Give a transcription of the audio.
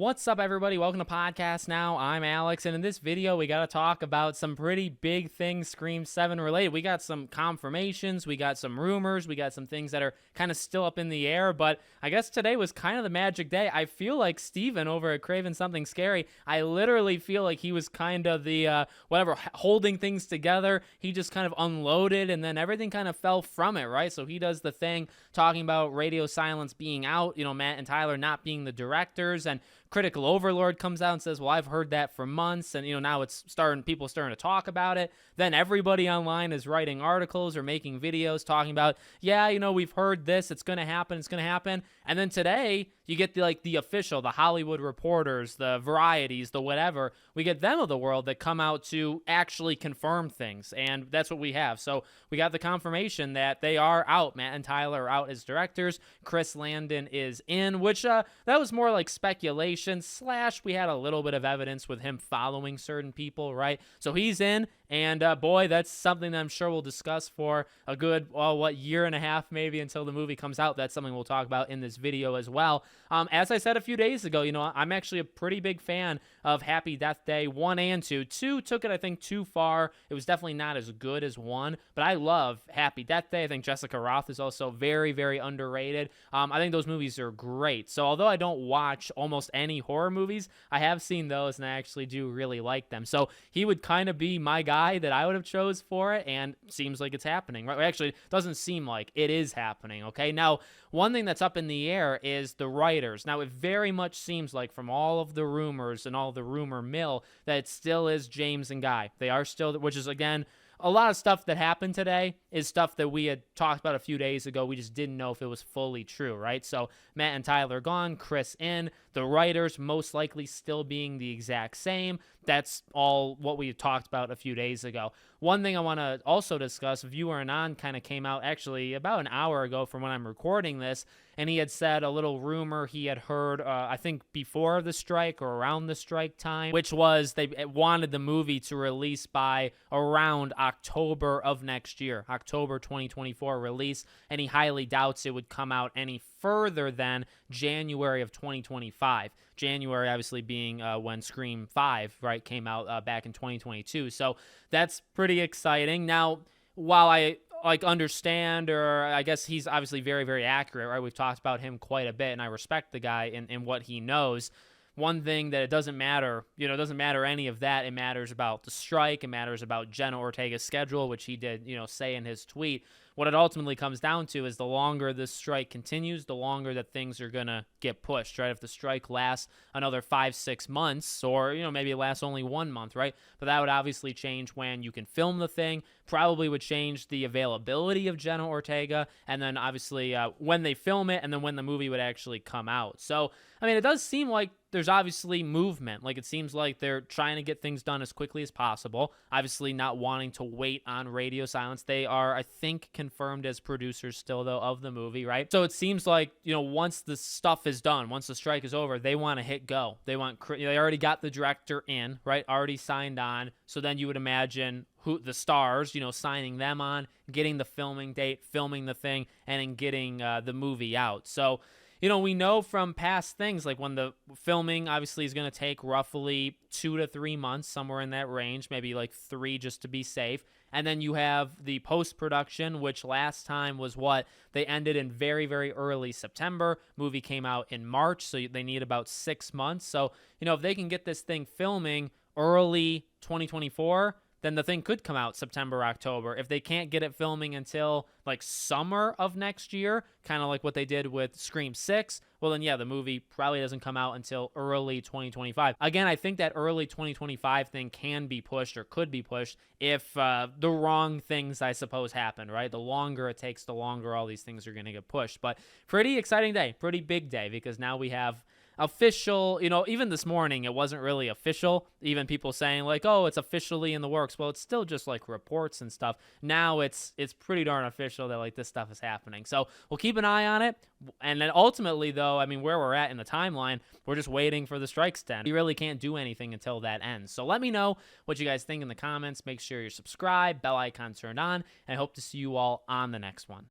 What's up, everybody? Welcome to Podcast Now. I'm Alex, and in this video, we got to talk about some pretty big things Scream 7 related. We got some confirmations, we got some rumors, we got some things that are kind of still up in the air, but I guess today was kind of the magic day. I feel like Steven over at Craven Something Scary, I literally feel like he was kind of the, holding things together. He just kind of unloaded, and then everything kind of fell from it, right? So he does the thing talking about Radio Silence being out, Matt and Tyler not being the directors, and Critical Overlord comes out and says, well, I've heard that for months, and now it's people starting to talk about it. Then everybody online is writing articles or making videos talking about, we've heard this, it's going to happen. And then today you get the official, the Hollywood Reporters, the Varieties, the whatever. We get them of the world that come out to actually confirm things, and that's what we have. So we got the confirmation that they are out. Matt and Tyler are out as directors. Chris Landon is in, which that was more like speculation / we had a little bit of evidence with him following certain people, right? So he's in, and boy, that's something that I'm sure we'll discuss for a good, year and a half maybe until the movie comes out. That's something we'll talk about in this video as well. As I said a few days ago, I'm actually a pretty big fan of Happy Death Day 1 and 2. 2 took it, I think, too far. It was definitely not as good as 1, but I love Happy Death Day. I think Jessica Rothe is also very, very underrated. I think those movies are great. So although I don't watch almost any horror movies, I have seen those, and I actually do really like them. So he would kind of be my guy that I would have chose for it, and seems like it's happening, right? Actually, it doesn't seem like it is happening, okay? Now, one thing that's up in the air is the writers. Now, it very much seems like from all of the rumors and all the rumor mill that it still is James and Guy. They are still, which is, again, a lot of stuff that happened today is stuff that we had talked about a few days ago. We just didn't know if it was fully true, right? So Matt and Tyler gone, Chris in, the writers most likely still being the exact same. That's all what we talked about a few days ago. One thing I want to also discuss, Viewer Anon kind of came out actually about an hour ago from when I'm recording this, and he had said a little rumor he had heard, I think before the strike or around the strike time, which was they wanted the movie to release by around October of next year, October 2024 release, and he highly doubts it would come out any further than January of 2025. January obviously being when Scream 5, right, came out back in 2022. So that's pretty exciting. Now, while I understand, or I guess he's obviously very, very accurate, right? We've talked about him quite a bit, and I respect the guy in what he knows. One thing that it doesn't matter, it doesn't matter any of that. It matters about the strike. It matters about Jenna Ortega's schedule, which he did, say in his tweet. What it ultimately comes down to is the longer this strike continues, the longer that things are going to get pushed, right? If the strike lasts another 5-6 months, or, maybe it lasts only 1 month, right? But that would obviously change when you can film the thing, probably would change the availability of Jenna Ortega, and then obviously when they film it, and then when the movie would actually come out. So, it does seem like there's obviously movement. Like, it seems like they're trying to get things done as quickly as possible. Obviously not wanting to wait on Radio Silence. They are, I think, confirmed as producers still, though, of the movie, right? So it seems like, once the stuff is done, once the strike is over, they want to hit go. They already got the director in, right? Already signed on. So then you would imagine who the stars, signing them on, getting the filming date, filming the thing, and then getting the movie out. So, we know from past things, like when the filming obviously is going to take roughly 2 to 3 months, somewhere in that range, maybe like 3 just to be safe. And then you have the post-production, which last time was they ended in very, very early September. Movie came out in March, so they need about 6 months. So, if they can get this thing filming early 2024, then the thing could come out September, October. If they can't get it filming until like summer of next year, kind of like what they did with Scream 6, well then the movie probably doesn't come out until early 2025. Again, I think that early 2025 thing can be pushed or could be pushed if the wrong things, I suppose, happen, right? The longer it takes, the longer all these things are going to get pushed. But pretty exciting day, pretty big day, because now we have official, even this morning, it wasn't really official. Even people saying like, oh, it's officially in the works. Well, it's still just like reports and stuff. Now it's pretty darn official that like this stuff is happening. So we'll keep an eye on it. And then ultimately, though, where we're at in the timeline, we're just waiting for the strikes to end. We really can't do anything until that ends. So let me know what you guys think in the comments. Make sure you're subscribed, bell icon turned on, and I hope to see you all on the next one.